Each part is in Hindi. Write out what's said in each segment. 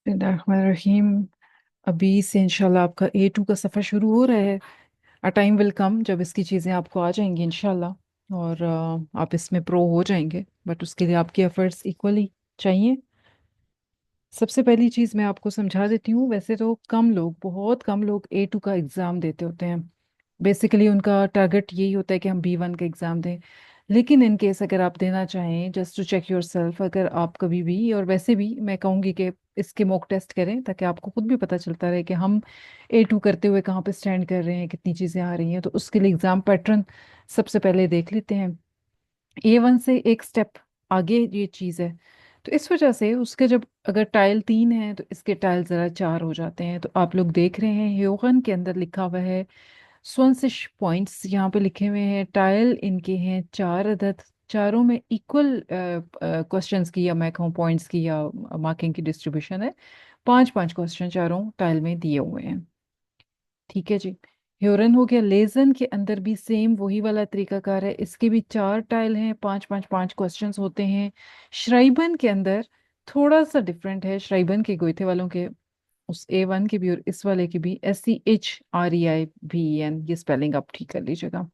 बिस्मिल्लाहिर्रहमानिर्रहीम। अभी से इंशाल्लाह आपका A2 का सफ़र शुरू हो रहा है। अ टाइम विल कम जब इसकी चीज़ें आपको आ जाएंगी इंशाल्लाह, और आप इसमें प्रो हो जाएंगे, बट उसके लिए आपके एफर्ट्स इक्वली चाहिए। सबसे पहली चीज़ मैं आपको समझा देती हूँ। वैसे तो कम लोग, बहुत कम लोग A2 का एग्ज़ाम देते होते हैं। बेसिकली उनका टारगेट यही होता है कि हम B1 का एग्ज़ाम दें। लेकिन इन केस अगर आप देना चाहें, just to check yourself, अगर आप कभी भी, और वैसे भी मैं कहूँगी कि इसके मॉक टेस्ट करें ताकि आपको खुद भी पता चलता रहे कि हम A2 करते हुए कहाँ पे स्टैंड कर रहे हैं, कितनी चीज़ें आ रही हैं। तो उसके लिए एग्ज़ाम पैटर्न सबसे पहले देख लेते हैं। A1 से एक स्टेप आगे ये चीज़ है। तो इस वजह से उसके जब अगर टाइल 3 है तो इसके टाइल ज़रा 4 हो जाते हैं। तो आप लोग देख रहे हैं ह्योगन के अंदर लिखा हुआ है स्वंसिश पॉइंट्स, यहाँ पे लिखे हुए हैं। टाइल इनके हैं 4 अदद। चारों में इक्वल क्वेश्चंस की, या मैं कहूँ पॉइंट्स की, या मार्किंग की डिस्ट्रीब्यूशन है। 5-5 क्वेश्चन चारों टाइल में दिए हुए हैं। ठीक है जी। ह्योरन हो गया। लेजन के अंदर भी सेम वही वाला तरीकाकार है। इसके भी 4 टाइल हैं, 5-5-5 क्वेश्चंस होते हैं। श्राइबन के अंदर थोड़ा सा डिफरेंट है। श्राइबन के गोइथे वालों के, उस A1 के भी और इस वाले के भी, SCHREIBEN, ये स्पेलिंग आप ठीक कर लीजिएगा।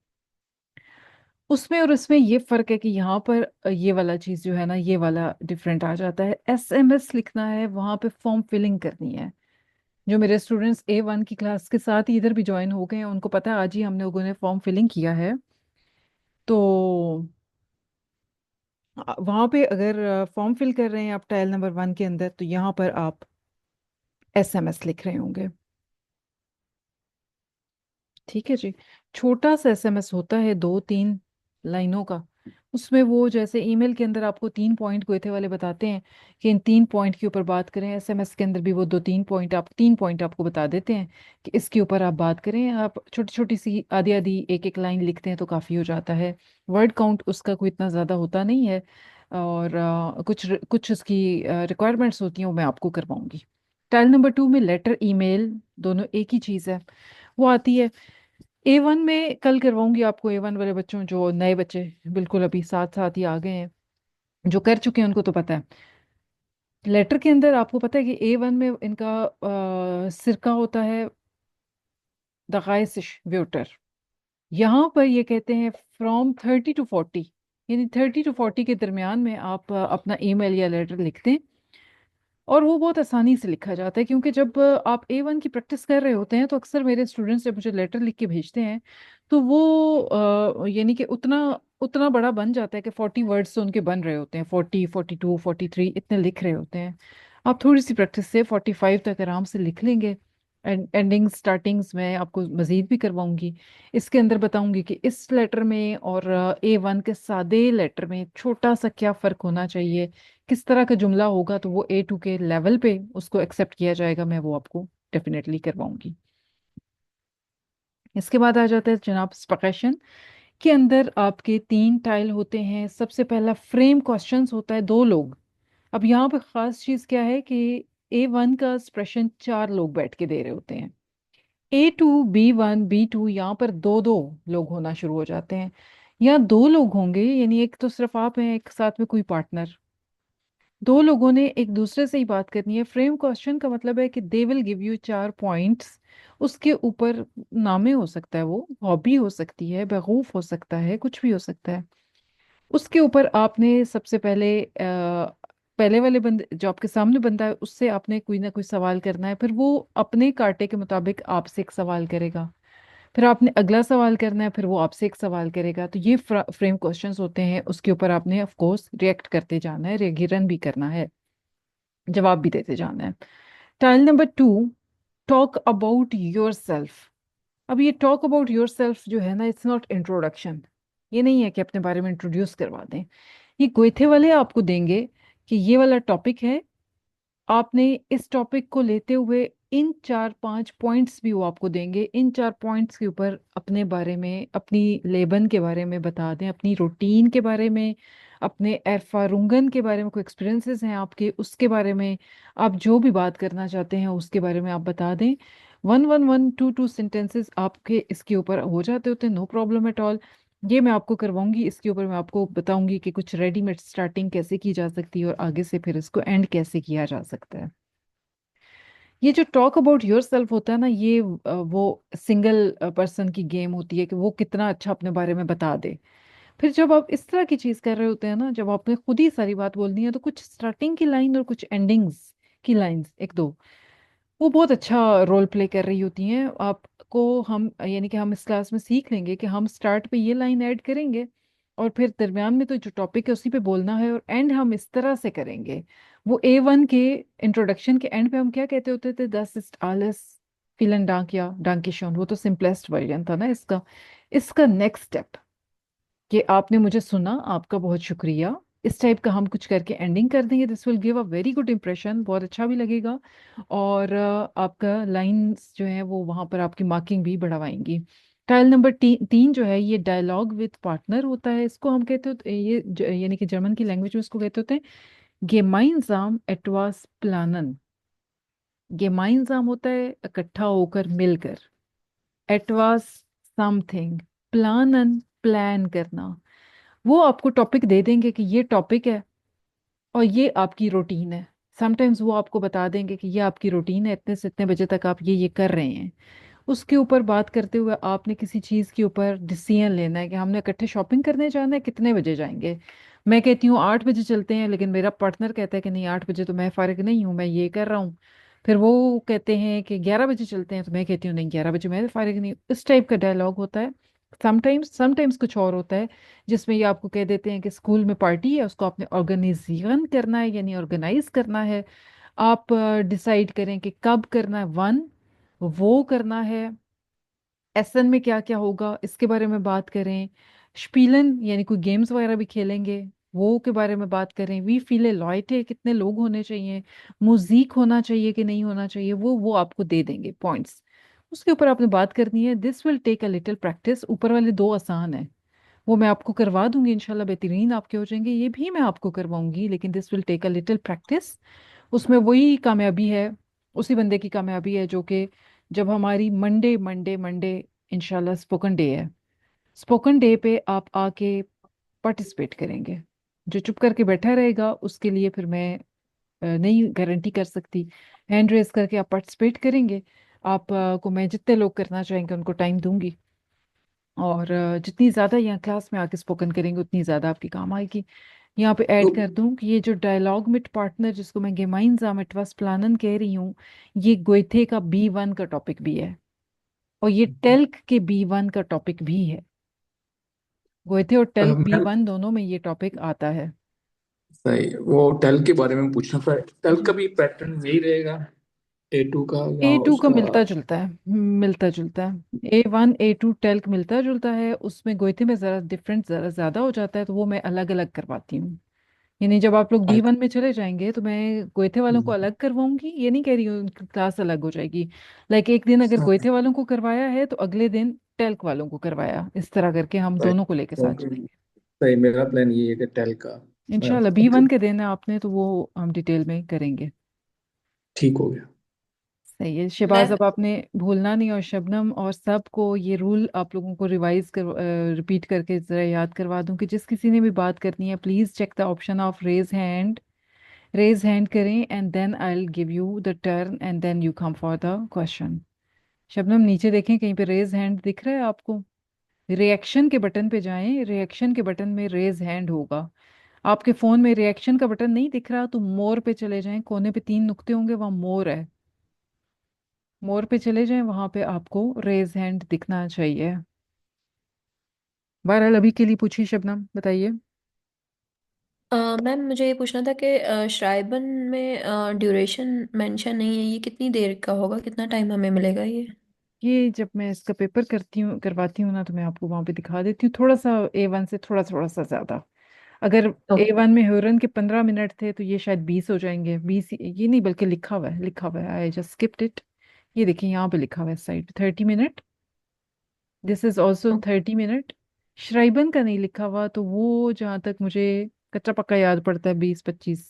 उसमें और इसमें ये फर्क है कि यहाँ पर ये वाला चीज जो है ना, ये वाला डिफरेंट आ जाता है। SMS लिखना है, वहां पे फॉर्म फिलिंग करनी है। जो मेरे स्टूडेंट्स A1 की क्लास के साथ ही इधर भी ज्वाइन हो गए हैं, उनको पता है आज ही हमने लोगों ने फॉर्म फिलिंग किया है। तो वहां पे अगर फॉर्म फिल कर रहे हैं आप टाइल नंबर 1 के अंदर, तो यहाँ पर आप SMS लिख रहे होंगे। ठीक है जी। छोटा सा SMS होता है, 2-3 लाइनों का। उसमें वो जैसे ईमेल के अंदर आपको 3 पॉइंट गोएथे वाले बताते हैं कि इन 3 पॉइंट के ऊपर बात करें, SMS के अंदर भी वो 2-3 पॉइंट, आप 3 पॉइंट आपको बता देते हैं कि इसके ऊपर आप बात करें। आप छोटी छोटी सी आधी आधी एक एक लाइन लिखते हैं तो काफ़ी हो जाता है। वर्ड काउंट उसका कोई इतना ज़्यादा होता नहीं है। और कुछ कुछ उसकी रिक्वायरमेंट्स होती हैं, वो मैं आपको करवाऊंगी। टाइल नंबर 2 में लेटर, ईमेल दोनों एक ही चीज़ है, वो आती है। A1 में कल करवाऊंगी आपको। A1 वाले बच्चों, जो नए बच्चे बिल्कुल अभी साथ साथ ही आ गए हैं, जो कर चुके हैं उनको तो पता है। लेटर के अंदर आपको पता है कि A1 में इनका सिरका होता है, दगाइसिश व्यूटर। यहाँ पर ये कहते हैं फ्रॉम 30 to 40, यानी 30 to 40 के दरमियान में आप अपना ईमेल या लेटर लिखते हैं। और वो बहुत आसानी से लिखा जाता है, क्योंकि जब आप A1 की प्रैक्टिस कर रहे होते हैं तो अक्सर मेरे स्टूडेंट्स जब मुझे लेटर लिख के भेजते हैं तो वो यानी कि उतना उतना बड़ा बन जाता है कि 40 वर्ड्स तो उनके बन रहे होते हैं, 40, 42, 43 इतने लिख रहे होते हैं। आप थोड़ी सी प्रैक्टिस से 45 तक आराम से लिख लेंगे। एंडिंग स्टार्टिंग्स में आपको मजीद भी करवाऊंगी। इसके अंदर बताऊंगी कि इस लेटर में और A1 के सादे लेटर में छोटा सा क्या फ़र्क होना चाहिए, किस तरह का जुमला होगा तो वो A2 के लेवल पे उसको एक्सेप्ट किया जाएगा, मैं वो आपको डेफिनेटली करवाऊंगी। इसके बाद आ जाता है जनाब स्पैकेशन के अंदर आपके 3 टाइल होते हैं। सबसे पहला फ्रेम क्वेश्चंस होता है, 2 लोग। अब यहाँ पे खास चीज क्या है कि A1 का एक्सप्रेशन 4 लोग बैठ के दे रहे होते हैं। A2, B1, B2 यहाँ पर 2-2 लोग होना शुरू हो जाते हैं। यहाँ 2 लोग होंगे, यानी एक तो सिर्फ आप हैं, एक साथ में कोई पार्टनर। 2 लोगों ने एक दूसरे से ही बात करनी है। फ्रेम क्वेश्चन का मतलब है कि they will give you 4 points. उसके ऊपर नामे हो सकता है, वो हॉबी हो सकती है, बेवकूफ हो सकता है, कुछ भी हो सकता है। उसके ऊपर आपने सबसे पहले पहले वाले बंदे जो आपके सामने बंदा है उससे आपने कोई ना कोई सवाल करना है। फिर वो अपने कांटे के मुताबिक आपसे एक सवाल करेगा। फिर आपने अगला सवाल करना है, फिर वो आपसे एक सवाल करेगा। तो ये फ्रेम क्वेश्चंस होते हैं। उसके ऊपर आपने ऑफ कोर्स रिएक्ट करते जाना है, रिएगिरन भी करना है, जवाब भी देते जाना है। Tile number 2, talk about your self. अब ये टॉक अबाउट योर सेल्फ जो है ना, इट्स नॉट इंट्रोडक्शन। ये नहीं है कि अपने बारे में इंट्रोड्यूस करवा दें। ये गोइथे वाले आपको देंगे कि ये वाला टॉपिक है, आपने इस टॉपिक को लेते हुए इन 4-5 पॉइंट्स भी वो आपको देंगे। इन 4 पॉइंट्स के ऊपर अपने बारे में, अपनी लेबन के बारे में बता दें, अपनी रूटीन के बारे में, अपने एरफारुंगन के बारे में, कोई एक्सपीरियंसेस हैं आपके उसके बारे में, आप जो भी बात करना चाहते हैं उसके बारे में आप बता दें। 1-1-1-2-2 सेंटेंसेस आपके इसके ऊपर हो जाते होते हैं, नो प्रॉब्लम एट ऑल। ये मैं आपको करवाऊंगी। इसके ऊपर मैं आपको बताऊंगी कि कुछ रेडीमेड स्टार्टिंग कैसे की जा सकती है और आगे से फिर इसको एंड कैसे किया जा सकता है। ये जो टॉक अबाउट योर सेल्फ होता है ना, ये वो सिंगल पर्सन की गेम होती है कि वो कितना अच्छा अपने बारे में बता दे। फिर जब आप इस तरह की चीज कर रहे होते हैं ना, जब आपने खुद ही सारी बात बोलनी है, तो कुछ स्टार्टिंग की लाइन और कुछ एंडिंग्स की लाइंस एक दो, वो बहुत अच्छा रोल प्ले कर रही होती हैं आपको। हम यानी कि हम इस क्लास में सीख लेंगे कि हम स्टार्ट पे ये लाइन ऐड करेंगे, और फिर दरमियान में तो जो टॉपिक है उसी पे बोलना है, और एंड हम इस तरह से करेंगे। वो A1 के इंट्रोडक्शन के एंड पे हम क्या कहते होते थे, दस इस्ट आलस फिलन डांक या डांकिशोन, वो तो सिंपलेस्ट वर्जन था ना इसका। इसका नेक्स्ट स्टेप कि आपने मुझे सुना, आपका बहुत शुक्रिया, इस टाइप का हम कुछ करके एंडिंग कर देंगे। This will give a very good impression, बहुत अच्छा भी लगेगा। और आपका लाइंस जो है वो वहां पर आपकी मार्किंग भी बढ़ावाएंगी। टाइल नंबर 3 जो है, ये डायलॉग विद पार्टनर होता है। इसको हम कहते होते ये यानी कि जर्मन की लैंग्वेज में इसको कहते होते हैं गेमाइंजाम एटवास प्लानन। गेमाइंजाम होता है इकट्ठा होकर, मिलकर। एटवास समथिंग, प्लानन प्लान करना। वो आपको टॉपिक दे देंगे कि ये टॉपिक है और ये आपकी रूटीन है। समटाइम्स वो आपको बता देंगे कि ये आपकी रूटीन है, इतने से इतने बजे तक आप ये कर रहे हैं। उसके ऊपर बात करते हुए आपने किसी चीज़ के ऊपर डिसीजन लेना है कि हमने इकट्ठे शॉपिंग करने जाना है, कितने बजे जाएंगे। मैं कहती हूँ 8 बजे चलते हैं, लेकिन मेरा पार्टनर कहता है कि नहीं, 8 बजे तो मैं फारिग नहीं हूँ, मैं ये कर रहा हूँ। फिर वो कहते हैं कि 11 बजे चलते हैं, तो मैं कहती हूँ नहीं, 11 बजे मैं फारिग नहीं हूँ। इस टाइप का डायलॉग होता है। समटाइम्स कुछ और होता है, जिसमें ये आपको कह देते हैं कि स्कूल में पार्टी है, उसको आपने ऑर्गेनाइजेशन करना है, यानी ऑर्गेनाइज करना है। आप डिसाइड करें कि कब करना है, वो करना है। एसन में क्या क्या होगा इसके बारे में बात करें। स्पीलन यानी कोई गेम्स वगैरह भी खेलेंगे, वो के बारे में बात करें। वी फील ए लॉयटे, कितने लोग होने चाहिए, म्यूजिक होना चाहिए कि नहीं होना चाहिए, वो आपको दे देंगे पॉइंट्स। उसके ऊपर आपने बात करनी है। This will take a little practice. ऊपर वाले दो आसान है, वो मैं आपको करवा दूंगी इंशाल्लाह, बेहतरीन आपके हो जाएंगे। ये भी मैं आपको करवाऊंगी, लेकिन this will take a little practice. उसमें वही कामयाबी है, उसी बंदे की कामयाबी है जो कि जब हमारी मंडे मंडे मंडे इंशाल्लाह स्पोकन डे है, स्पोकन डे पे आप आके पार्टिसिपेट करेंगे। जो चुप करके बैठा रहेगा उसके लिए फिर मैं नहीं गारंटी कर सकती। हैंड रेस करके आप पार्टिसिपेट करेंगे। आप को मैं जितने लोग करना चाहेंगे उनको टाइम दूंगी। और जितनी ज़्यादा यहाँ क्लास में आके स्पोकन करेंगे उतनी ज़्यादा आपकी काम आएगी। यहाँ पे तो ऐड कर दूं कि ये जो डायलॉग मिट पार्टनर, जिसको मैं गेमाइंजाम एटवास प्लानन कह रही हूँ, ये गोइथे का B1 का टॉपिक भी है, और ये टेल्क के B1 का टॉपिक भी है। गोइथे और टेल्क बी मैम, वन दोनों में ये टॉपिक आता है। सही, वो टेल के बारे में पूछना था। टेल का जी। भी पैटर्न यही रहेगा, A2 का या A2 का उसका? मिलता जुलता है, मिलता जुलता है। A1 A2 टेल्क मिलता जुलता है, उसमें गोइथे में ज़रा डिफरेंट ज़रा ज़्यादा हो जाता है, तो वो मैं अलग अलग करवाती हूँ। यानी जब आप लोग B1 में चले जाएंगे तो मैं गोइथे वालों को अलग करवाऊंगी, ये नहीं कह रही हूँ उनकी क्लास अलग हो जाएगी। लाइक एक दिन अगर गोइथे वालों को करवाया है तो अगले दिन टेल्क वालों को करवाया, इस तरह करके हम दोनों को लेके साथ सही, चलेंगे। सही, मेरा प्लान ये है कि टेल का मैं इंशाल्लाह B1 के दिन है आपने, तो वो हम डिटेल में करेंगे। ठीक हो गया। सही है शहबाज, मैम। अब आपने भूलना नहीं, और शबनम और सबको ये रूल आप लोगों को रिवाइज कर रिपीट करके जरा याद करवा दूं कि जिस किसी ने भी बात करनी है, please check the option of raise hand. Raise hand करें and then I will give you the turn and then you come for the question. Shabnam नीचे देखें, कहीं पे रेज हैंड दिख रहा है आपको? रिएक्शन के बटन पे जाएं, रिएक्शन के बटन में रेज हैंड होगा। आपके फोन में रिएक्शन का बटन नहीं दिख रहा तो मोर पे चले जाएं, कोने पे 3 नुक्ते होंगे, वहां मोर है। मोर पे चले जाएं, वहां पे आपको रेज हैंड दिखना चाहिए। बहरहाल अभी के लिए पूछिए शबनम, बताइए। मैम मुझे ये पूछना था कि श्राइबन में ड्यूरेशन मेंशन नहीं है, ये कितनी देर का होगा, कितना टाइम हमें मिलेगा ये? ये जब मैं इसका पेपर करती हूँ करवाती हूँ ना, तो मैं आपको वहां पे दिखा देती हूँ, थोड़ा सा A1 से थोड़ा थोड़ा सा ज्यादा। अगर ओके। A1 में हॉरन के 15 मिनट थे तो ये शायद 20 हो जाएंगे। 20 ये नहीं, बल्कि लिखा हुआ है, लिखा हुआ है, आई जस्ट स्किप्ड इट। ये देखिए यहाँ पे लिखा हुआ है side 30 minute. This is also 30 minute. श्राइबन का नहीं लिखा हुआ, तो वो जहाँ तक मुझे कच्चा पक्का याद पड़ता है 20 25,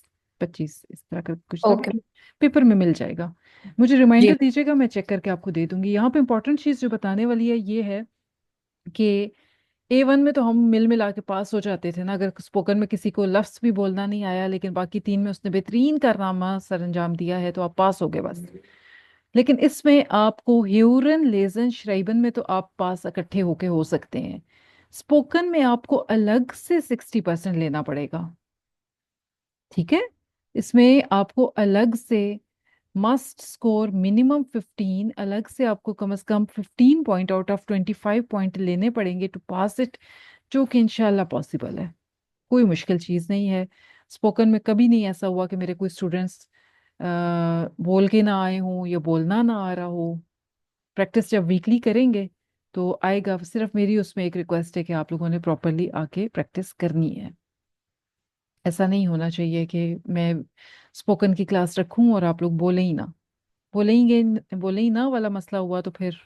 25 इस तरह का कुछ था, ओके। बाकी पेपर में मिल जाएगा। मुझे जी। रिमाइंडर दीजिएगा, मैं चेक करके आपको दे दूंगी। यहाँ पे इंपॉर्टेंट चीज़ जो बताने वाली है ये है कि A1 में तो हम मिल मिला के पास हो जाते थे ना, अगर स्पोकन में किसी को लफ्ज भी बोलना नहीं आया लेकिन बाकी 3 में उसने बेहतरीन कारनामा सर अंजाम दिया है, तो आप पास हो गए बस। लेकिन इसमें आपको ह्यूरन लेजन श्राइबन में तो आप पास इकट्ठे होके हो सकते हैं, स्पोकन में आपको अलग से 60% लेना पड़ेगा। ठीक है, इसमें आपको अलग से मस्ट स्कोर मिनिमम 15, अलग से आपको कम से कम 15 पॉइंट आउट ऑफ 25 पॉइंट लेने पड़ेंगे टू पास इट, जो कि इंशाल्लाह पॉसिबल है। कोई मुश्किल चीज़ नहीं है। स्पोकन में कभी नहीं ऐसा हुआ कि मेरे कोई स्टूडेंट्स बोल के ना आए हों या बोलना ना आ रहा हो। प्रैक्टिस जब वीकली करेंगे तो आएगा। सिर्फ मेरी उसमें एक रिक्वेस्ट है कि आप लोगों ने प्रॉपरली आके प्रैक्टिस करनी है। ऐसा नहीं होना चाहिए कि मैं स्पोकन की क्लास रखूं और आप लोग बोले ही ना। बोले ही ना वाला मसला हुआ तो फिर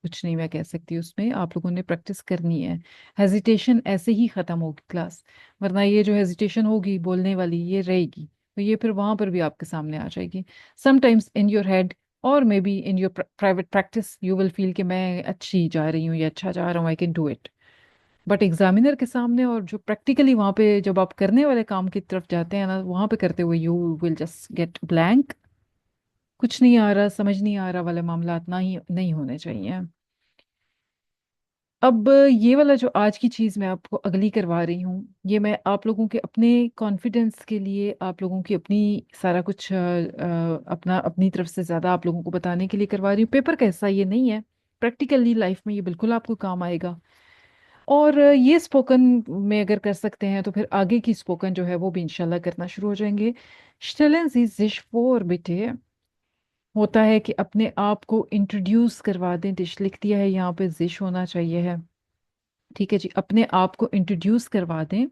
कुछ नहीं मैं कह सकती। उसमें आप लोगों ने प्रैक्टिस करनी है। हेजिटेशन ऐसे ही ख़त्म होगी क्लास, वरना ये जो हेजिटेशन होगी बोलने वाली ये रहेगी, तो ये फिर वहां पर भी आपके सामने आ जाएगी। समटाइम्स इन योर हेड और may be in your private practice you will feel कि मैं अच्छी जा रही हूँ या अच्छा जा रहा हूँ, I can do it. But examiner के सामने और जो प्रैक्टिकली वहां पे जब आप करने वाले काम की तरफ जाते हैं ना, वहां पे करते हुए you will just get blank. कुछ नहीं आ रहा, समझ नहीं आ रहा वाले मामला ना ही नहीं होने चाहिए। अब ये वाला जो आज की चीज़ मैं आपको अगली करवा रही हूँ, ये मैं आप लोगों के अपने कॉन्फिडेंस के लिए, आप लोगों की अपनी सारा कुछ अपना अपनी तरफ से ज़्यादा आप लोगों को बताने के लिए करवा रही हूँ। पेपर का हिस्सा ये नहीं है, प्रैक्टिकली लाइफ में ये बिल्कुल आपको काम आएगा। और ये स्पोकन में अगर कर सकते हैं तो फिर आगे की स्पोकन जो है वो भी इंशाल्लाह करना शुरू हो जाएंगे। स्टेलन जी जिश फोर बेटे होता है कि अपने आप को इंट्रोड्यूस करवा दें। डिश लिख दिया है यहाँ पे, जिश होना चाहिए है। ठीक है जी, अपने आप को इंट्रोड्यूस करवा दें।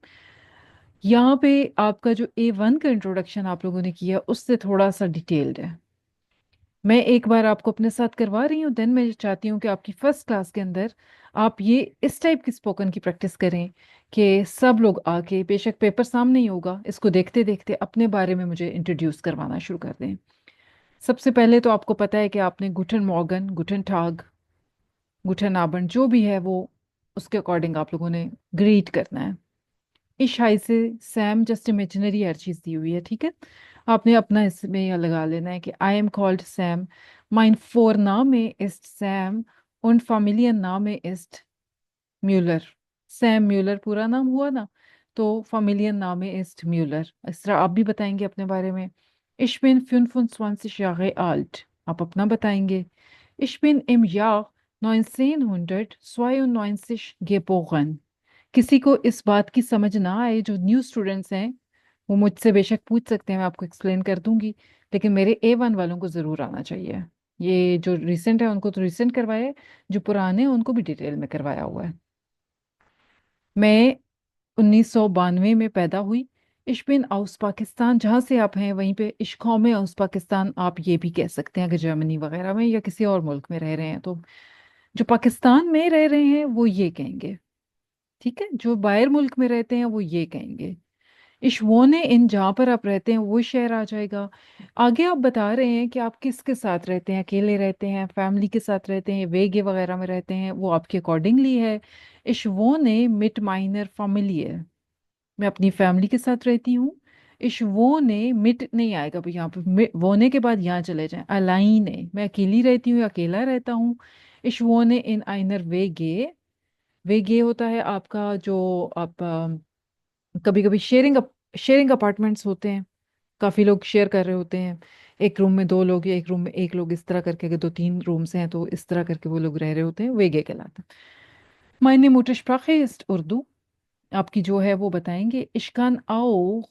यहाँ पे आपका जो A1 का इंट्रोडक्शन आप लोगों ने किया उससे थोड़ा सा डिटेल्ड है। मैं एक बार आपको अपने साथ करवा रही हूँ, देन मैं चाहती हूँ कि आपकी फर्स्ट क्लास के अंदर आप ये इस टाइप की स्पोकन की प्रैक्टिस करें कि सब लोग आके, बेशक पेपर सामने ही होगा, इसको देखते देखते अपने बारे में मुझे इंट्रोड्यूस करवाना शुरू कर दें। सबसे पहले तो आपको पता है कि आपने गुटन मॉर्गन, गुटन टाग, गुटन आबंड जो भी है वो उसके अकॉर्डिंग आप लोगों ने ग्रीट करना है। इस हाई से सैम जस्ट इमेजिनरी हर चीज़ दी हुई है, ठीक है। आपने अपना इसमें यह लगा लेना है कि आई एम कॉल्ड सैम, माइन फोर नामे इस्ट Sam und Familienname ist Muller. Sam Muller पूरा नाम हुआ ना, तो Familienname ist म्यूलर। इस तरह आप भी बताएंगे अपने बारे में। Ich bin 25 Jahre alt, आप अपना बताएंगे। Ich bin im Jahr 1992 geboren। किसी को इस बात की समझ ना आए, जो न्यू स्टूडेंट्स हैं वो मुझसे बेशक पूछ सकते हैं, मैं आपको एक्सप्लेन कर दूंगी, लेकिन मेरे A1 वालों को ज़रूर आना चाहिए। ये जो रिसेंट है उनको तो रिसेंट करवाया है, जो पुराने हैं उनको भी डिटेल में करवाया हुआ है। मैं 1992 में पैदा हुई। इश बिन आउस पाकिस्तान, जहाँ से आप हैं वहीं पे इश कौम आउस पाकिस्तान आप ये भी कह सकते हैं अगर जर्मनी वगैरह में या किसी और मुल्क में रह रहे हैं तो। जो पाकिस्तान में रह रहे हैं वो ये कहेंगे, ठीक है। जो बाहर मुल्क में रहते हैं वो ये कहेंगे। इश वो ने इन, जहाँ पर आप रहते हैं वो शहर आ जाएगा। आगे आप बता रहे हैं कि आप किसके साथ रहते हैं, अकेले रहते हैं, फैमिली के साथ रहते हैं, वेगे वगैरह में रहते हैं, वो आपके अकॉर्डिंगली है। इश वो ने मिट माइनर फैमिली है, मैं अपनी फैमिली के साथ रहती हूँ। इश वो ने मिट नहीं आएगा भाई यहाँ पे, वोने के बाद यहाँ चले जाएं, अलाइन है, मैं अकेली रहती हूँ या अकेला रहता हूँ। इश वो ने इन आइनर वेगे। वेगे होता है आपका जो आप कभी कभी शेयरिंग अपार्टमेंट्स होते हैं, काफी लोग शेयर कर रहे होते हैं। एक रूम में दो लोग या एक रूम में एक लोग, इस तरह करके अगर दो तीन रूम्स हैं तो इस तरह करके वो लोग रह रहे होते हैं, वेगे कहलाता है। मायने मुटस्prache ist उर्दू, आपकी जो है वो बताएंगे। Ich kann auch,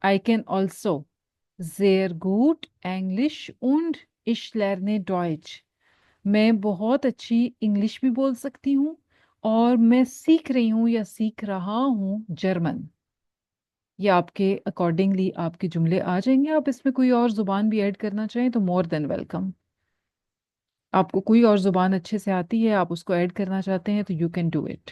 I can also sehr gut Englisch und ich lerne Deutsch। मैं बहुत अच्छी इंग्लिश भी बोल सकती हूँ और मैं सीख रही हूँ या सीख रहा हूँ जर्मन। ये आपके अकॉर्डिंगली आपके जुमले आ जाएंगे। आप इसमें कोई और जुबान भी ऐड करना चाहें तो मोर देन वेलकम। आपको कोई और जुबान अच्छे से आती है, आप उसको ऐड करना चाहते हैं तो यू कैन डू इट।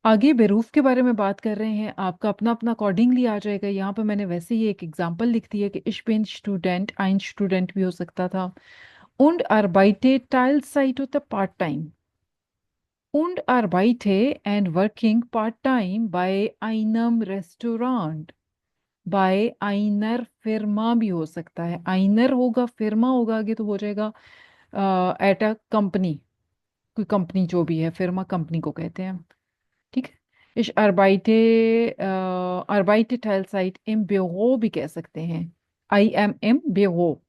आगे बेरूफ के बारे में बात कर रहे हैं, आपका अपना अपना अकॉर्डिंगली आ जाएगा। यहाँ पे मैंने वैसे ही एक एग्जांपल लिख दी है कि ich bin student, ein student भी हो सकता था। und arbeite Teilzeit oder Part-Time। und arbeite and working part-time bei einem Restaurant। बाय आइनर फिरमा भी हो सकता है, आइनर होगा फिरमा होगा आगे तो हो जाएगा एट अ कंपनी, कोई कंपनी जो भी है, फिरमा कंपनी को कहते हैं। ठीक है। इस अरबाइटे टेलसाइट इम ब्यूरो भी कह सकते हैं, IMM ब्यूरो,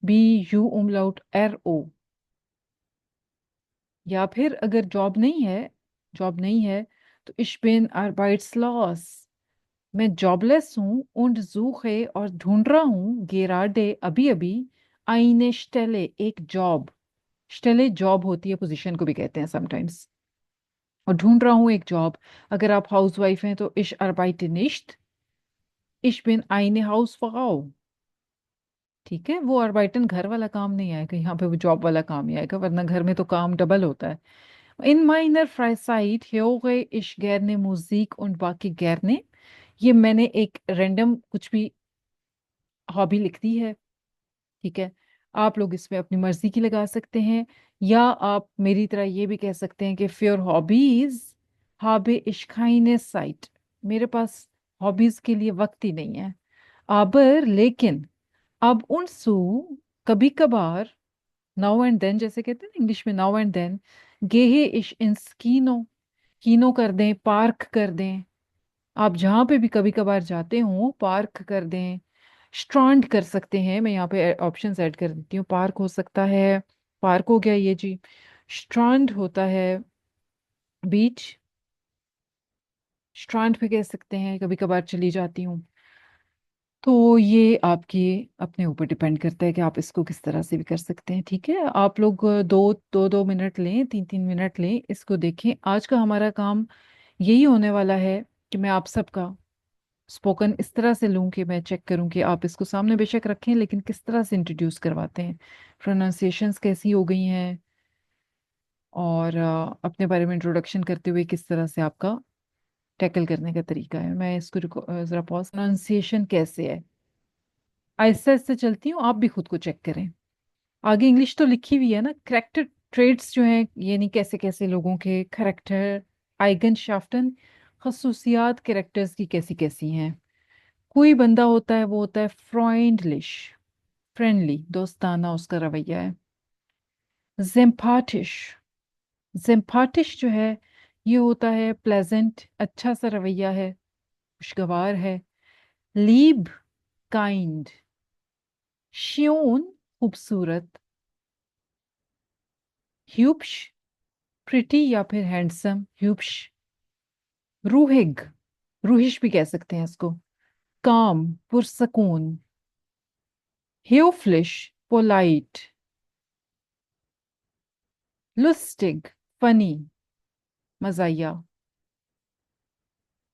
BU उमलाउट RO। या फिर अगर जॉब नहीं है तो ich bin arbeitslos, मैं जॉबलेस हूँ, und suche और ढूंढ रहा हूँ, gerade अभी अभी, eine Stelle एक जॉब, स्टेले जॉब होती है, पोजीशन को भी कहते हैं समटाइम्स, और ढूंढ रहा हूँ एक जॉब। अगर आप हाउसवाइफ हैं तो ich arbeite nicht, ich bin eine Hausfrau। ठीक है, वो अर्बाइटन घर वाला काम नहीं आएगा, यहाँ पे वो जॉब वाला काम ही आएगा, वरना घर में तो काम डबल होता है। In meiner Freizeit höre ich gerne Musik und बाकी gerne, ये मैंने एक रैंडम कुछ भी हॉबी लिख दी है। ठीक है, आप लोग इसमें अपनी मर्जी की लगा सकते हैं, या आप मेरी तरह ये भी कह सकते हैं कि für hobbies habe ich keine Zeit, मेरे पास हॉबीज के लिए वक्त ही नहीं है। aber लेकिन, अब उनसू, कभी कभार, नाउ एंड देन जैसे कहते हैं ना इंग्लिश में, नाउ एंड देन, गेहे इश इंस कीनो, कीनो कर दें, पार्क कर दें, आप जहाँ पे भी कभी कभार जाते हो पार्क कर दें। स्ट्रांड कर सकते हैं, मैं यहाँ पे ऑप्शंस ऐड कर देती हूँ, पार्क हो सकता है, पार्क हो गया ये जी, स्ट्रांड होता है बीच, स्ट्रांड पे कह सकते हैं, कभी कभार चली जाती हूँ। तो ये आपके अपने ऊपर डिपेंड करता है कि आप इसको किस तरह से भी कर सकते हैं। ठीक है, आप लोग दो दो दो मिनट लें, तीन तीन मिनट लें, इसको देखें। आज का हमारा काम यही होने वाला है कि मैं आप सबका स्पोकन इस तरह से लूं कि मैं चेक करूं कि आप इसको सामने बेशक रखें, लेकिन किस तरह से इंट्रोड्यूस करवाते हैं, प्रोनाउंसिएशंस कैसी हो गई हैं, और अपने बारे में इंट्रोडक्शन करते हुए किस तरह से आपका टैकल करने का तरीका है। मैं इसको जरा पॉज, प्रोनाउंसिएशन कैसे है, आहिस्ते आहिस्ते चलती हूँ, आप भी खुद को चेक करें। आगे इंग्लिश तो लिखी हुई है ना, करेक्टर ट्रेड्स जो हैं, यानी कैसे कैसे लोगों के करेक्टर, आइगनशाफ्टन, खसूसियात कैरेक्टर्स की कैसी कैसी हैं। कोई बंदा होता है वो होता है फ्रेंडलिश, फ्रेंडली, दोस्ताना उसका रवैया है। जेम्पाटिश, जेम्पाटिश जो है ये होता है प्लेजेंट, अच्छा सा रवैया है, खुशगवार है। Leap, kind. श्योन, खूबसूरत। ह्यूप्श, प्रिटी या फिर हैंडसम, ह्यूप्श। रूहिग, रूहिश भी कह सकते हैं इसको, काम, पुरसकून। ह्यूफ्लिश, पोलाइट। लुस्टिग, फनी, मजाया,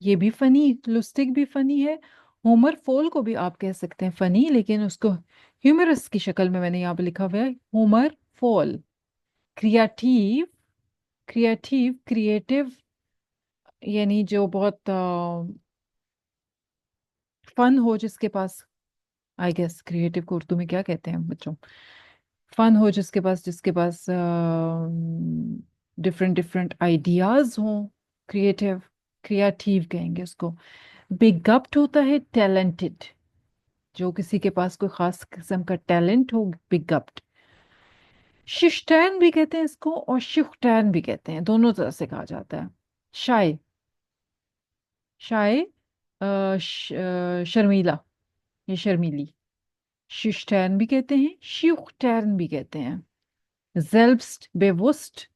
ये भी फनी, लुस्टिक भी फनी है। होमर फोल को भी आप कह सकते हैं फनी, लेकिन उसको ह्यूमरस की शक्ल में मैंने यहाँ पे लिखा हुआ है होमर फोल। क्रिएटिव, क्रिएटिव, क्रिएटिव, यानी जो बहुत फन हो जिसके पास, आई गेस क्रिएटिव को उर्दू में क्या कहते हैं बच्चों, फन हो जिसके पास डिफरेंट डिफरेंट आइडियाज हों, क्रिएटिव, क्रिएटिव कहेंगे उसको। बिगअप्ड होता है टैलेंटेड, जो किसी के पास कोई खास किस्म का टैलेंट हो, बिगअप्ड। शिष्टैन भी कहते हैं इसको, और शिफ्टैन भी कहते हैं, दोनों तरह से कहा जाता है। शाय, शाय, शर्मीला, ये शर्मीली, शिष्टैन भी कहते हैं, शिफ्टैन भी कहते हैं। जेल्ब्स्ट, बेवुस्ट,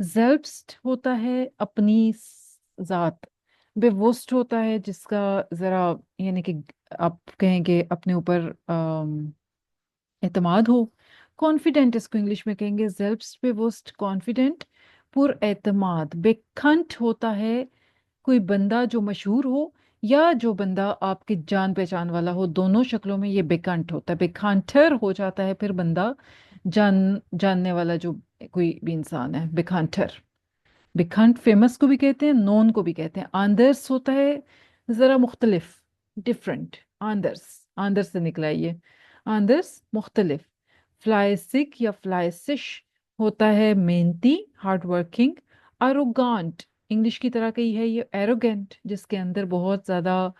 जेल्ब्स्ट होता है अपनी जात, बेवुस्ट होता है जिसका जरा, यानी कि आप कहेंगे अपने ऊपर एतमाद हो। कॉन्फिडेंट इसको इंग्लिश में कहेंगे selbstbewusst, कॉन्फिडेंट, पुरएतमाद। बेखंट होता है कोई बंदा जो मशहूर हो, या जो बंदा आपके जान पहचान वाला हो, दोनों शक्लों में ये बेकंट होता है। बेखांटर हो जाता है फिर बंदा जानने वाला जो कोई भी इंसान है, बेखांटर। बिखंड फेमस को भी कहते हैं, नोन को भी कहते हैं। आंदर्स होता है जरा मुख्तलिफ, डिफरेंट, आंदर्स, आंदर से निकला है ये, आंदर्स मुख्तलिफ। फ्लाइसिक या फ्लाइसिश होता है मेहनती, हार्ड वर्किंग। अरोगांट, इंग्लिश की तरह का ही है ये एरोगेंट, जिसके अंदर बहुत ज्यादा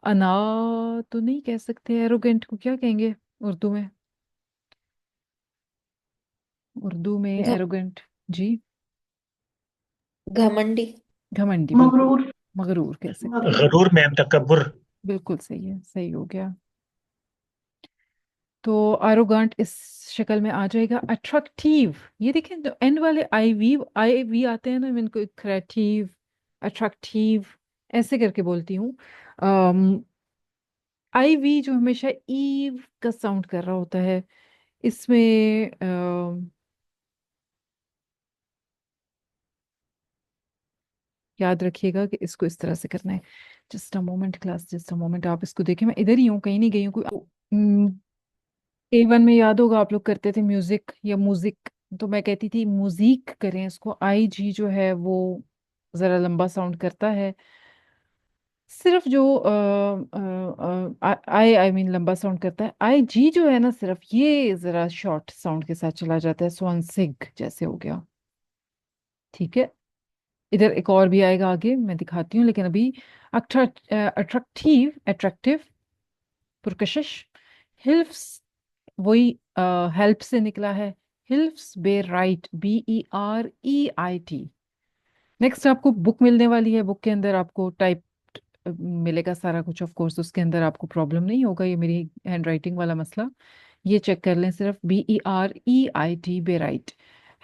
अना तो नहीं कह सकते, एरोगेंट को क्या कहेंगे उर्दू में? उर्दू में घ- एरोगेंट। जी। घमंडी। घमंडी, बिल्कुल। मगरूर। मगरूर कह सकते हैं। गरूर मैम, तकब्बुर। बिल्कुल सही है, सही हो गया। तो आरोगेंट इस शक्ल में आ जाएगा। अट्रैक्टिव, ये देखें जो एंड वाले आई वी आते हैं ना, मैं इनको क्रिएटिव, अट्रैक्टिव ऐसे करके बोलती हूँ। आई वी जो हमेशा ईव का साउंड कर रहा होता है, इसमें याद रखिएगा कि इसको इस तरह से करना है। Just a moment class, just a moment, आप इसको देखें, मैं इधर ही हूँ, कहीं नहीं गई हूँ। कोई A1 में याद होगा आप लोग करते थे म्यूजिक या म्यूजिक, तो मैं कहती थी म्यूजिक करें इसको। आई जी जो है वो जरा लंबा साउंड करता है। सिर्फ जो आई मीन लंबा साउंड करता है। आई जी जो है ना, सिर्फ ये जरा शॉर्ट साउंड के साथ चला जाता है, स्वान सिग जैसे हो गया। ठीक है। इधर एक और भी आएगा आगे, मैं दिखाती हूँ, लेकिन अभी अट्रैक्टिव, अट्रैक्टिव, पुरकशिश। हिल्फ्स, वही हेल्प से निकला है। हिल्फ्स बेर राइट, BEREIT। नेक्स्ट आपको बुक मिलने वाली है, बुक के अंदर आपको टाइप मिलेगा सारा कुछ, ऑफ कोर्स उसके अंदर आपको प्रॉब्लम नहीं होगा, ये मेरी हैंड राइटिंग वाला मसला। ये चेक कर लें सिर्फ, BEREIT, बेराइट।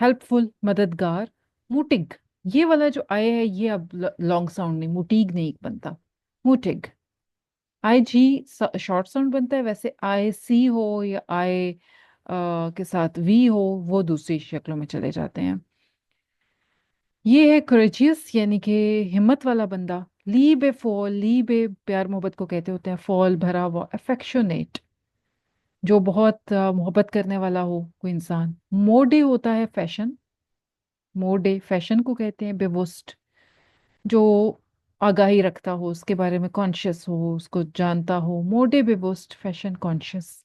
हेल्पफुल, मददगार। मुटिग, ये वाला जो आया है ये अब लॉन्ग साउंड नहीं, मुटीग नहीं बनता, मुटिग। आई जी शॉर्ट साउंड बनता है, वैसे आई सी हो या आई के साथ वी हो, वो दूसरी शक्लों में चले जाते हैं। ये है courageous, यानी कि हिम्मत वाला बंदा। लीबे फॉल, लीबे प्यार मोहब्बत को कहते होते हैं, फॉल भरा हुआ। अफेक्शनेट, जो बहुत मोहब्बत करने वाला हो कोई इंसान। मोडे होता है फैशन, मोडे फैशन को कहते हैं। बेवुस्ट, जो आगाही रखता हो, उसके बारे में कॉन्शियस हो, उसको जानता हो। मोडे बेवुस्ट, फैशन कॉन्शियस,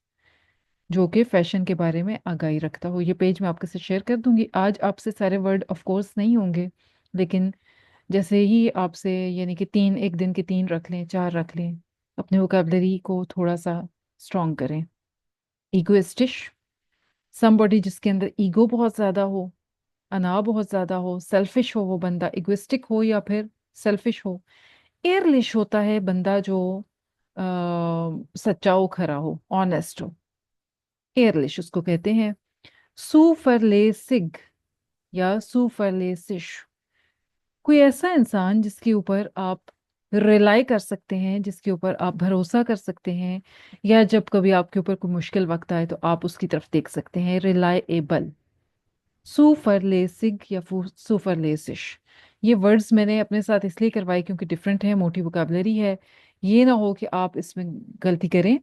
जो कि फैशन के बारे में आगाही रखता हो। ये पेज मैं आपके साथ शेयर कर दूंगी। आज आपसे सारे वर्ड ऑफ कोर्स नहीं होंगे, लेकिन जैसे ही आपसे, यानी कि तीन, एक दिन के तीन रख लें, चार रख लें, अपने वोकेबलरी को थोड़ा सा स्ट्रॉन्ग करें। इगोइस्टिश, समबॉडी जिसके अंदर ईगो बहुत ज्यादा हो, अना बहुत ज्यादा हो, सेल्फिश हो वो बंदा, इगोइस्टिक हो या फिर सेल्फिश हो। एयरलिश होता है बंदा जो सच्चा हो, खरा हो, ऑनेस्ट हो, एयरलिश उसको कहते हैं। सुफरलेसिग या सुफरलेसिश, कोई ऐसा इंसान जिसके ऊपर आप रिलाई कर सकते हैं, जिसके ऊपर आप भरोसा कर सकते हैं, या जब कभी आपके ऊपर कोई मुश्किल वक्त आए तो आप उसकी तरफ देख सकते हैं, रिलायबल। सुफरलेसिग या सुफरलेसिश, ये वर्ड्स मैंने अपने साथ इसलिए करवाए क्योंकि डिफरेंट है, मोटी वोकेबलरी है, ये ना हो कि आप इसमें गलती करें।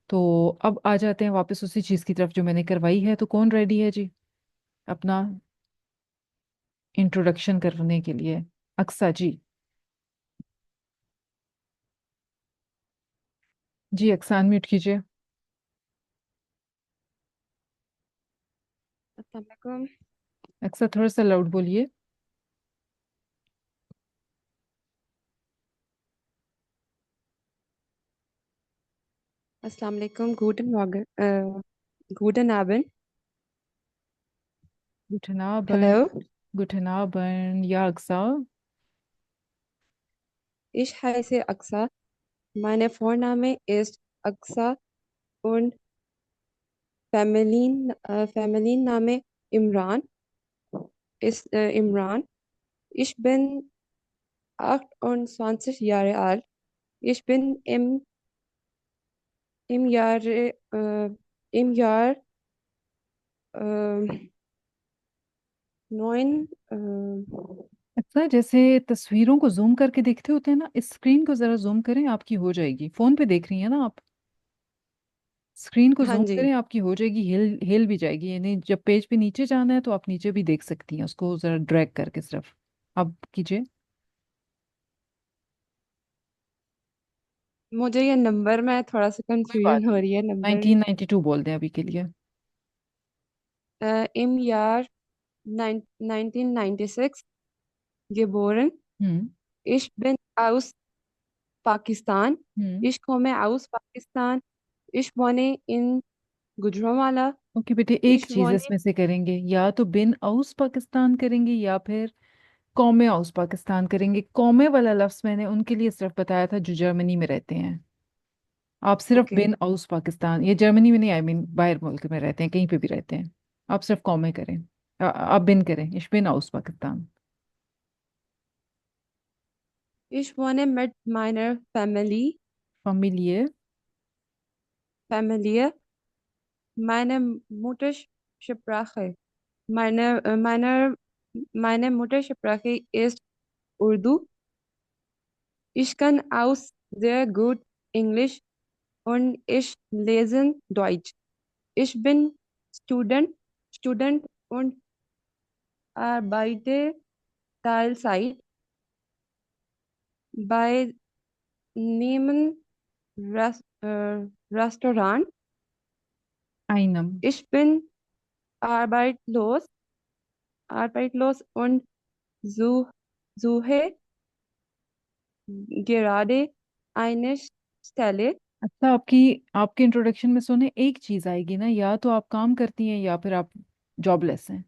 तो अब आ जाते हैं वापस उसी चीज़ की तरफ जो मैंने करवाई है। तो कौन रेडी है जी अपना इंट्रोडक्शन करने के लिए? अक्सा जी। जी अक्सा, अनम्यूट कीजिए। अस्सलाम वालेकुम। अक्सा थोड़ा सा लाउड बोलिए। अस्सलाम वालेकुम। गूटन Morgan, गूटन आबन। Guten Abend. Hello. Guten Abend, ja Axa. Ich heiße Aksa. Mein Vorname ist Aksa und Familienname Imran ist Imran. Ich bin 28 Jahre alt. Ich bin im Jahre, im Jahr äh, neun. अच्छा, जैसे तस्वीरों को जूम करके देखते होते हैं ना, इस स्क्रीन को जरा जूम करें, आपकी हो जाएगी। फोन पे देख रही हैं ना आप? स्क्रीन को हाँ जूम जी। करें, आपकी हो जाएगी, हिल हिल भी जाएगी। यानी जब पेज पे नीचे जाना है तो आप नीचे भी देख सकती हैं उसको, जरा ड्रैग करके सिर्फ। अब कीजिए। मुझे ये नंबर में थोड़ा सा कोई बात कंफ्यूजन हो नहीं, रही है नंबर। 1992 बोल दें अभी के लिए। Im Jahr 1996 geboren. Hmm. Ich bin aus Pakistan. Hmm. Ich komme aus Pakistan. Ich wohne in Gujranwala. Okay बेटे, एक Ich चीज wohne इसमें से करेंगे, या तो बिन आउस पाकिस्तान करेंगे या फिर कौमे आउस पाकिस्तान करेंगे। कौमे वाला लफ्ज मैंने उनके लिए सिर्फ बताया था जो जर्मनी में रहते हैं। आप सिर्फ okay. बिन आउस पाकिस्तान, ये जर्मनी में नहीं, आई मीन बाहर मुल्क में रहते हैं, कहीं पे भी रहते हैं, आप सिर्फ कौमे करें। आप बिन करें, इश बिन आउस Pakistan. Ich wohne mit meiner फैमिलिये। Familie. Meine Muttersprache, meine Muttersprache ist Urdu. Ich kann auch sehr gut Englisch und ich lese Deutsch. Ich bin Student und arbeite Teilzeit bei einem Restaurant. आइनम। Ich bin arbeitslos, arbeitslos und suche gerade eine Stelle. अच्छा, आपके इंट्रोडक्शन में सुने एक चीज आएगी ना, या तो आप काम करती हैं या फिर आप जॉबलेस हैं।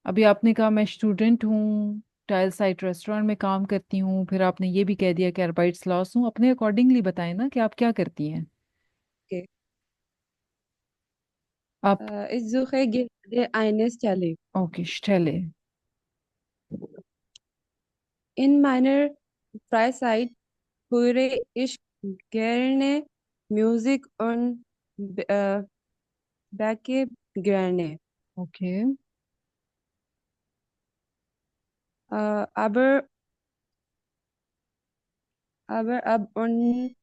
अभी आपने कहा मैं स्टूडेंट हूँ, टाइल साइट रेस्टोरेंट में काम करती हूँ, फिर आपने ये भी कह दिया कि अरबाइट्स लॉस हूँ। अपने अकॉर्डिंगली बताएं ना कि आप क्या करती हैं। Okay. आप। Ich suche gerade eine Stelle. Okay, stele. In meiner Freizeit höre ich gerne Musik und backe gerne. Okay. Aber ab und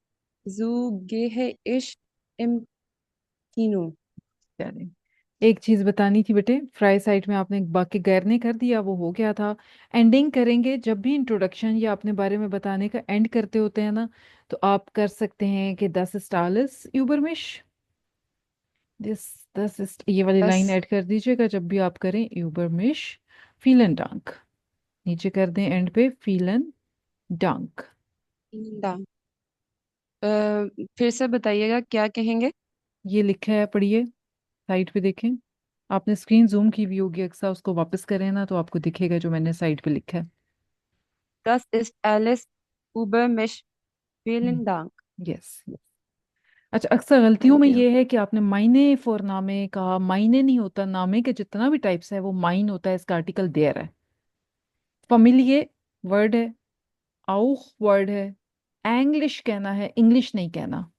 zu gehe ich im Kino. चलिए, एक चीज बतानी थी बेटे, फ्राई साइट में आपने बाकी गैर ने कर दिया, वो हो गया था। एंडिंग करेंगे, जब भी इंट्रोडक्शन या अपने बारे में बताने का एंड करते होते हैं ना, तो आप कर सकते हैं कि 10 स्टालस यूबरमिश। दिस 10 ये वाली लाइन Das ऐड कर दीजिएगा जब भी आप करें, यूबरमिश फीलन डांक। नीचे कर दें एंड पे फीलन डांक। Vielen Dank. फिर से बताइएगा क्या कहेंगे? ये लिखा है, पढ़िए, साइड पे देखें। आपने स्क्रीन जूम की हुई होगी अक्सर, उसको वापस करें ना तो आपको दिखेगा जो मैंने साइड पे लिखा है। Das ist alles über mich. Vielen Dank. Yes. अच्छा, अक्सर गलतियों Thank में you. ये है कि आपने मायने फॉर नामे कहा। मायने नहीं होता, नामे के जितना भी टाइप्स है वो माइन होता है। इसका आर्टिकल देयर है। फमिलिये वर्ड है, आउख वर्ड है। एंग्लिश कहना है, इंग्लिश नहीं कहना।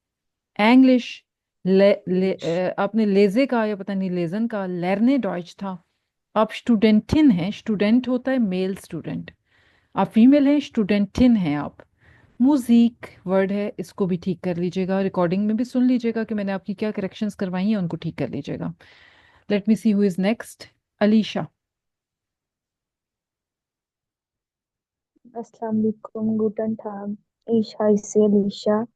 एंग्लिश। English. आपने लेजे कहा या पता नहीं लेजन का, लर्ने डॉइच था। आप स्टूडेंटिन हैं, स्टूडेंट होता है मेल स्टूडेंट। आप फीमेल हैं, स्टूडेंटिन हैं आप। म्यूजिक वर्ड है, इसको भी ठीक कर लीजिएगा, रिकॉर्डिंग में भी सुन लीजिएगा कि मैंने आपकी क्या करेक्शंस करवाई हैं, उनको ठीक कर लीजिएगा। Let me see who is next. Alisha. Assalamu alaikum, guten Tag. Ich heiße Alicia.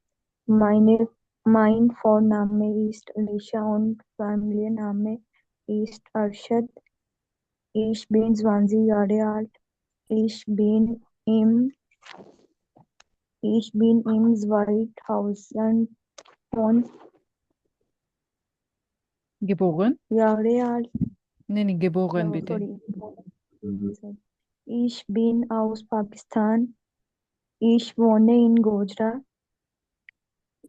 Meine, mein Vorname ist Alicia und Familienname ist Arshad. Ich bin 20 Jahre alt. Ich bin im, ich bin im 2000 गिबोगन। Jahre alt. नहीं नहीं, गिबोगन No, बेटे। sorry. Sorry. Ich bin aus Pakistan. Ich wohne in Gojra.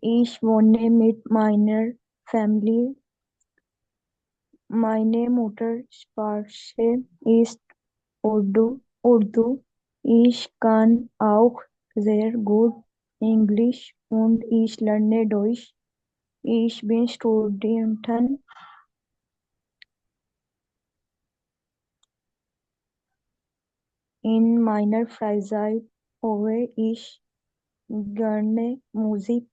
Ich wohne mit meiner Familie. Meine Muttersprache ist Urdu. Ich kann auch sehr gut Englisch und ich lerne Deutsch. Ich bin Studentin. In meiner Freizeit höre ich gerne Musik.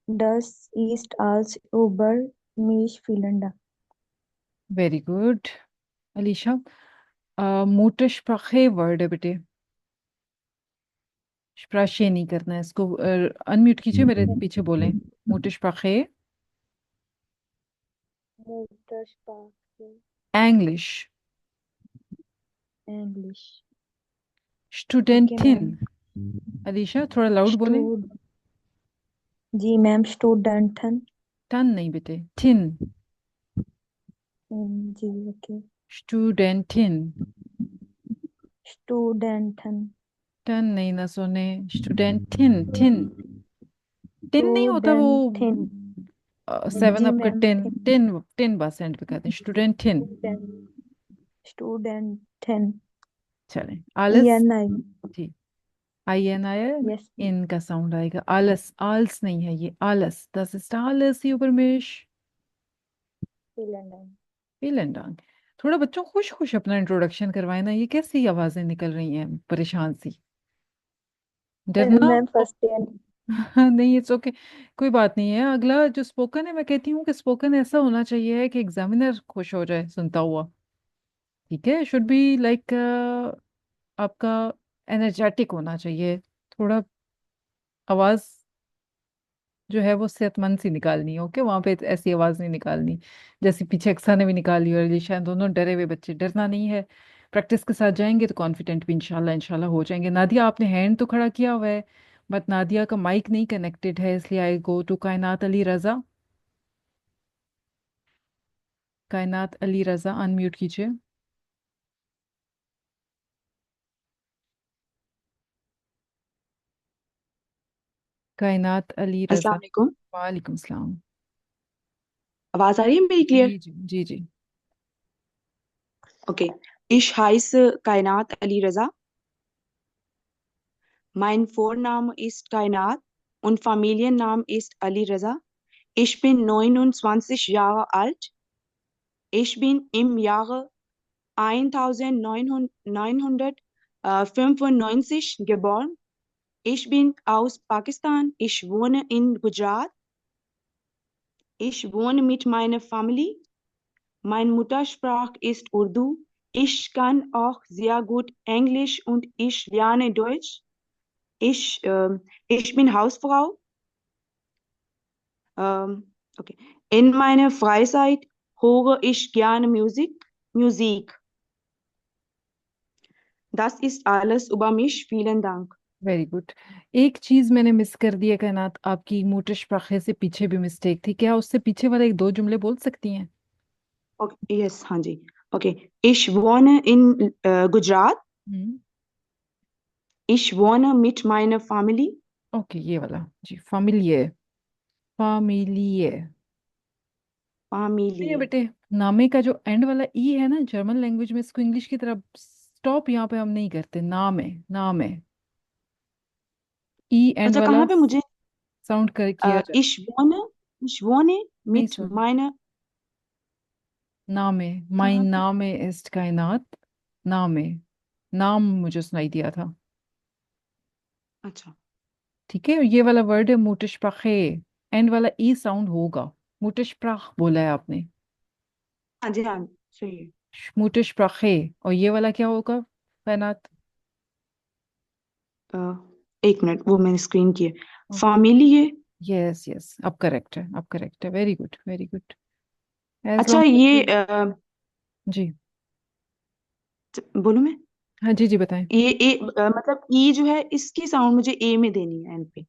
Das ist alles über mich. Vielen Dank. Very good Alisha. मोटशप्रखे वर्ड है बेटे, स्प्राशे नहीं करना है इसको। अनम्यूट कीजिए, मेरे पीछे बोलें। मोटशप्रखे Muttersprache एंग्लिश। Englisch. ओके स्टूडेंटिन। मैम। अलीशा थोड़ा लाउड बोलें। स्टूड जी मैम, स्टूडेंटन। टन नहीं बेटे, थिन। जी ओके। स्टूडेंटिन। स्टूडेंटन। टन नहीं ना सोने, स्टूडेंटिन, थिन। टिन नहीं होता वो, स्टूडेंटिन। सेवन जी अप का मैम, टिन, थिन। टिन टिन बस एंड पे कहते हैं, स्टूडेंटिन। स्टूडेंटन। चलें, ई आलस। N I. जी, आई एन आया, यस। इन का साउंड आएगा। आलस, आल्स नहीं है ये, आलस। दस ist alles über mich? Finland. vielen Dank। थोड़ा बच्चों खुश खुश अपना इंट्रोडक्शन करवाए ना, ये कैसी आवाजें निकल रही हैं परेशान सी। डरना मैम फर्स्ट ईयर। नहीं, इट्स ओके, कोई बात नहीं है। अगला जो स्पोकन है, मैं कहती हूँ कि स्पोकन ऐसा होना चाहिए कि एग्जामिनर खुश हो जाए सुनता हुआ। ठीक है, शुड बी लाइक, आपका एनर्जेटिक होना चाहिए थोड़ा। आवाज जो है वो सेहतमंद सी निकालनी है। ओके, वहां पे ऐसी आवाज नहीं निकालनी जैसे पीछे अक्सा ने भी निकाली और अलीशा, दोनों डरे हुए बच्चे। डरना नहीं है, प्रैक्टिस के साथ जाएंगे तो कॉन्फिडेंट भी इंशाल्लाह इंशाल्लाह हो जाएंगे। नादिया, आपने हैंड तो खड़ा किया हुआ है, बट नादिया का माइक नहीं कनेक्टेड है, इसलिए आई गो टू कायनात अली रजा। कायनात अली रजा, अनम्यूट कीजिए। कायनात अली अस्सलाम रजा। वालेकुम। वालेकुम सलाम। आवाज आ रही है मेरी clear? Ji ji ji ji. Okay. Ich heiße Kainat Ali Raza. Mein Vorname ist Kainat und Familienname ist Ali Raza. Ich bin 29 Jahre alt. Ich bin im Jahre 1995 geboren. Ich bin aus Pakistan. Ich wohne in Gujarat. Ich wohne mit meiner Familie. Meine Muttersprache ist Urdu. Ich kann auch sehr gut Englisch und ich lerne Deutsch. Ich bin Hausfrau. Okay. In meiner Freizeit höre ich gerne Musik. Das ist alles über mich. Vielen Dank. Very good. एक चीज मैंने मिस कर दी है कायनात, आपकी मुतशप्राखे से पीछे भी मिस्टेक थी क्या? उससे पीछे वाले एक दो जुमले बोल सकती हैं? Okay. Yes, हाँ जी. Okay. Ich wohne in Gujarat. Hmm. Ich wohne mit meiner Familie. Okay, ये वाला जी, फामिलिये। फामिलिये। ये Familie. बेटे, नामे का जो एंड वाला ई है ना, जर्मन लैंग्वेज में इसको इंग्लिश की तरह स्टॉप यहाँ पे हम नहीं करते। नाम है, नाम है, ई एंड अच्छा, वाला कहाँ पे मुझे साउंड कर किया जाए। ich wohne नहीं mit सुन, meiner नामे, माई कहाँ पे? नामे इस्ट कायनात। नामे, नाम मुझे सुनाई दिया था। अच्छा, ठीक है, ये वाला वर्ड है मुतशप्राखे, एंड वाला ई साउंड होगा। मुतशप्राख बोला है आपने, हाँ जी, हाँ सही है। मुतशप्राखे। और ये वाला क्या होगा कायनात? अ, एक मिनट, वो मैंने स्क्रीन की है। Familie. यस यस, अब करेक्ट है, अब करेक्ट है। Very good, very good. एज अच्छा, लॉन्ग ये जी। बोलूं मैं? हाँ जी जी, बताएं। ये मतलब ई जो है, इसकी साउंड मुझे ए में देनी है, एंड पे।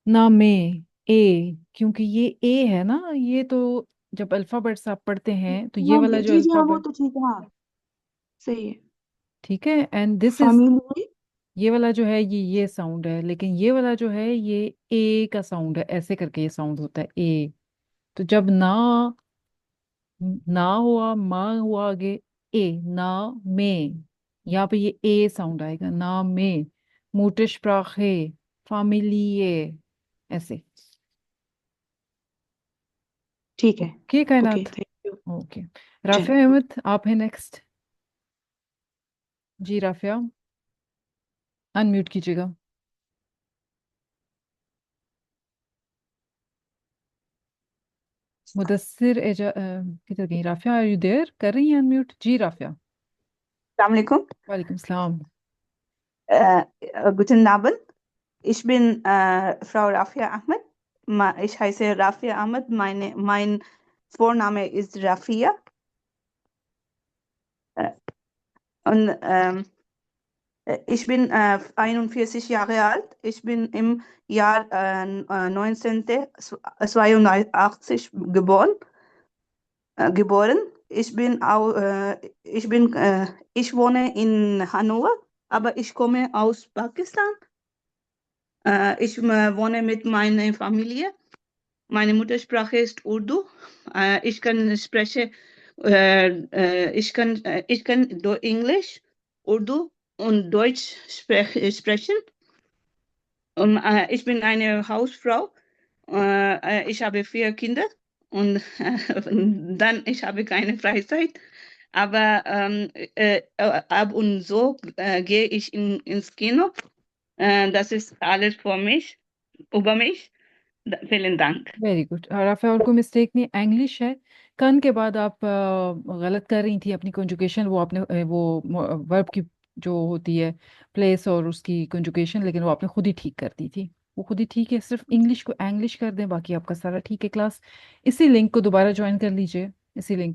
ना में, ए, क्योंकि ये ए है ना, ये तो जब अल्फाबेट्स आप पढ़ते हैं तो ये हाँ वाला जी जो जी जी, हाँ वो अल्फाबेट, तो ठीक है, हाँ सही है। ठीक है, एंड दिस इज, Familie. ये वाला जो है ये साउंड है, लेकिन ये वाला जो है ये ए का साउंड है, ऐसे करके ये साउंड होता है ए। तो जब ना, ना हुआ, मा हुआ आगे, ए, ना में, यहाँ पे ये ए साउंड आएगा, ना में। मुतशप्राखे, फामिलिये, ऐसे। ठीक है। ओके ओके, कायनात। Thank you. ओके, राफिया चलो। अहमद आप हैं नेक्स्ट। जी राफिया, अनम्यूट कीजिएगा। मुदस्सिर किधर गई राफिया? Are you there? कर रही हैं अनम्यूट? जी राफिया। Assalamualaikum. वालेकुम सलाम। Guten Abend. Ich bin Frau Rafia Ahmed. Ich heiße Rafia Ahmed. Mein Vorname ist Rafia. Äh, und Ich bin 41 Jahre alt. Ich bin im Jahr 1982 geboren. Ich wohne in Hannover, aber ich komme aus Pakistan. Ich wohne mit meiner Familie. Meine Muttersprache ist Urdu. Ich kann Englisch, Urdu und Deutsch sprechen. Ich bin eine Hausfrau. Ich habe 4 Kinder und dann ich habe keine Freizeit. Aber ab und so gehe ich ins Kino. Das ist alles über mich. Vielen Dank. Very good. Rafia, और कोई मिस्टेक नहीं, इंग्लिश है। कन के बाद आप गलत कर रही थी अपनी कंजुगेशन, वो आपने वो वर्ब की जो होती है प्लेस और उसकी कंजुगेशन, लेकिन वो आपने खुद ही ठीक कर दी थी। वो खुद ही ठीक है, सिर्फ इंग्लिश को इंग्लिश कर दें, बाकी आपका सारा ठीक है। क्लास इसी लिंक को दोबारा ज्वाइन कर लीजिए, इसी लिंक